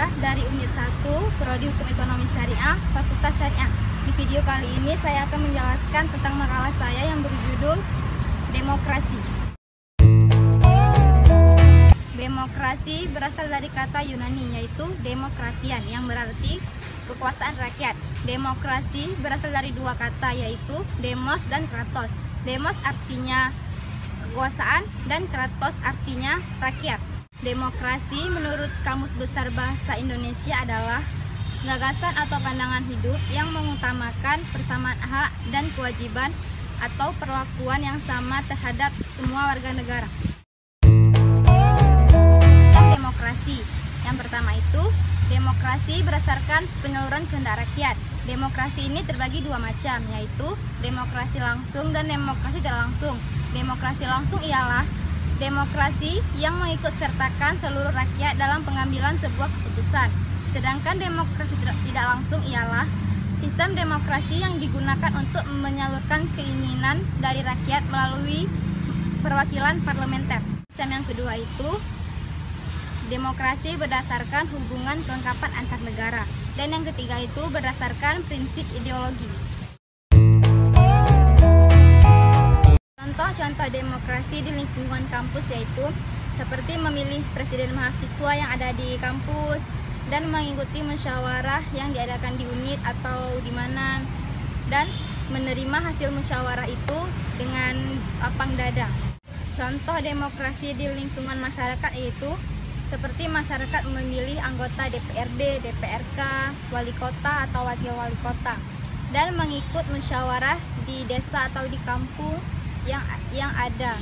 saya dari Unit 1, Prodi Hukum Ekonomi Syariah, Fakultas Syariah. Di video kali ini saya akan menjelaskan tentang makalah saya yang berjudul Demokrasi. Demokrasi berasal dari kata Yunani yaitu demokratian yang berarti kekuasaan rakyat. Demokrasi berasal dari dua kata yaitu demos dan kratos. Demos artinya kekuasaan dan kratos artinya rakyat. Demokrasi menurut Kamus Besar Bahasa Indonesia adalah gagasan atau pandangan hidup yang mengutamakan persamaan hak dan kewajiban atau perlakuan yang sama terhadap semua warga negara. Demokrasi. Yang pertama itu, demokrasi berdasarkan penyaluran kehendak rakyat. Demokrasi ini terbagi dua macam, yaitu demokrasi langsung dan demokrasi tidak langsung. Demokrasi langsung ialah demokrasi yang mengikut sertakan seluruh rakyat dalam pengambilan sebuah keputusan. Sedangkan demokrasi tidak langsung ialah sistem demokrasi yang digunakan untuk menyalurkan keinginan dari rakyat melalui perwakilan parlementer. Macam yang kedua itu demokrasi berdasarkan hubungan kelengkapan antar negara. Dan yang ketiga itu berdasarkan prinsip ideologi. Contoh-contoh demokrasi di lingkungan kampus yaitu seperti memilih presiden mahasiswa yang ada di kampus dan mengikuti musyawarah yang diadakan di unit atau di mana, dan menerima hasil musyawarah itu dengan lapang dada. Contoh demokrasi di lingkungan masyarakat yaitu seperti masyarakat memilih anggota DPRD, DPRK, wali kota atau wakil wali kota, dan mengikut musyawarah di desa atau di kampung yang ada.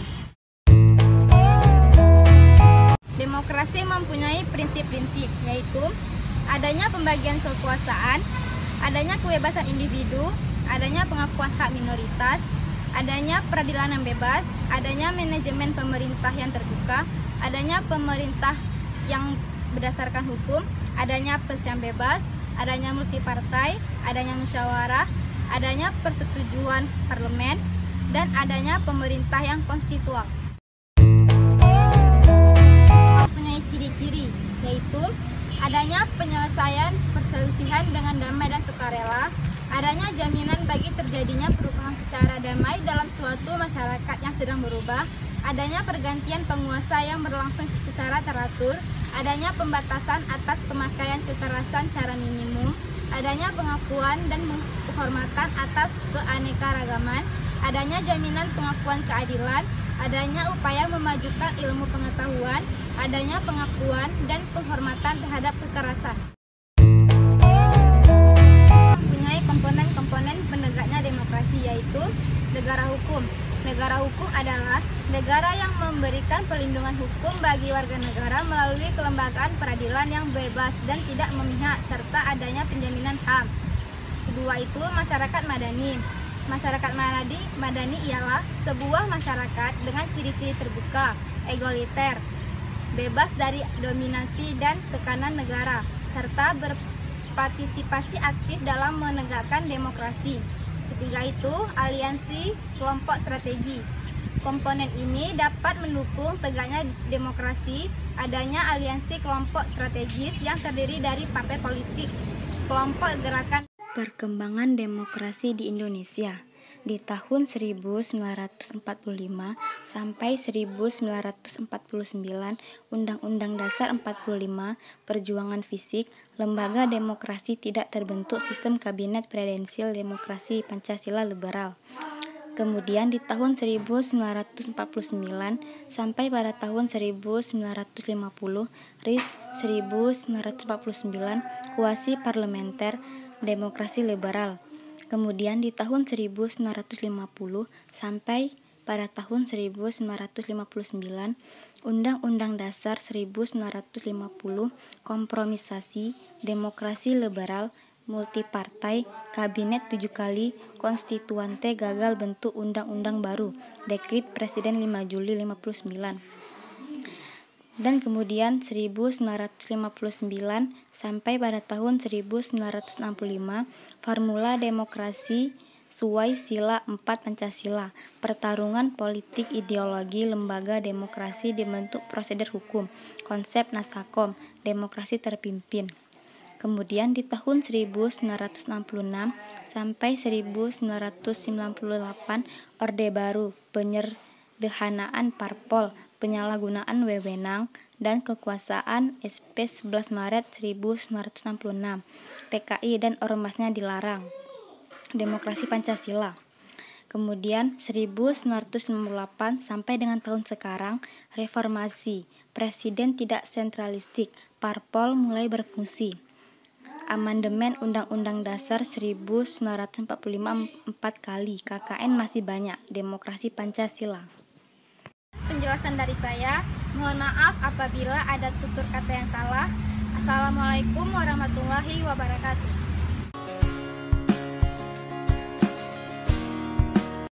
Demokrasi mempunyai prinsip-prinsip yaitu adanya pembagian kekuasaan, adanya kebebasan individu, adanya pengakuan hak minoritas, adanya peradilan yang bebas, adanya manajemen pemerintah yang terbuka, adanya pemerintah yang berdasarkan hukum, adanya pers yang bebas, adanya multipartai, adanya musyawarah, adanya persetujuan parlemen, dan adanya pemerintah yang konstitual. Mempunyai ciri-ciri yaitu adanya penyelesaian perselisihan dengan damai dan sukarela, adanya jaminan bagi terjadinya perubahan secara damai dalam suatu masyarakat yang sedang berubah, adanya pergantian penguasa yang berlangsung secara teratur, adanya pembatasan atas pemakaian kekerasan secara minimum, adanya pengakuan dan penghormatan atas keanekaragaman, adanya jaminan pengakuan keadilan, adanya upaya memajukan ilmu pengetahuan, adanya pengakuan dan penghormatan terhadap kekerasan. Mempunyai komponen-komponen penegaknya demokrasi yaitu negara hukum. Negara hukum adalah negara yang memberikan perlindungan hukum bagi warga negara melalui kelembagaan peradilan yang bebas dan tidak memihak serta adanya penjaminan HAM. Kedua itu masyarakat madani. Masyarakat madani ialah sebuah masyarakat dengan ciri-ciri terbuka, egaliter, bebas dari dominasi dan tekanan negara, serta berpartisipasi aktif dalam menegakkan demokrasi. Ketiga itu aliansi kelompok strategi. Komponen ini dapat mendukung tegaknya demokrasi, adanya aliansi kelompok strategis yang terdiri dari partai politik, kelompok gerakan. Perkembangan demokrasi di Indonesia di tahun 1945 sampai 1949, Undang-Undang Dasar 45, Perjuangan Fisik, Lembaga Demokrasi tidak terbentuk sistem kabinet presidensial demokrasi Pancasila liberal. Kemudian di tahun 1949 sampai pada tahun 1950, RIS 1949, Kuasi Parlementer Demokrasi Liberal. Kemudian di tahun 1950 sampai pada tahun 1959, Undang-Undang Dasar 1950, Kompromisasi, Demokrasi Liberal, Multipartai, Kabinet 7 kali, Konstituante gagal bentuk undang-undang baru, Dekrit Presiden 5 Juli 59. Dan kemudian 1959 sampai pada tahun 1965, Formula Demokrasi Suai Sila 4 Pancasila. Pertarungan politik ideologi lembaga demokrasi dibentuk prosedur hukum. Konsep Nasakom, demokrasi terpimpin. Kemudian di tahun 1966 sampai 1998 Orde Baru, penyederhanaan parpol, penyalahgunaan wewenang dan kekuasaan SP 11 Maret 1966. PKI dan ormasnya dilarang. Demokrasi Pancasila. Kemudian 1998 sampai dengan tahun sekarang reformasi, presiden tidak sentralistik, parpol mulai berfungsi. Amandemen Undang-Undang Dasar 1945 4 kali, KKN masih banyak, demokrasi Pancasila. Penjelasan dari saya, mohon maaf apabila ada tutur kata yang salah. Assalamualaikum warahmatullahi wabarakatuh.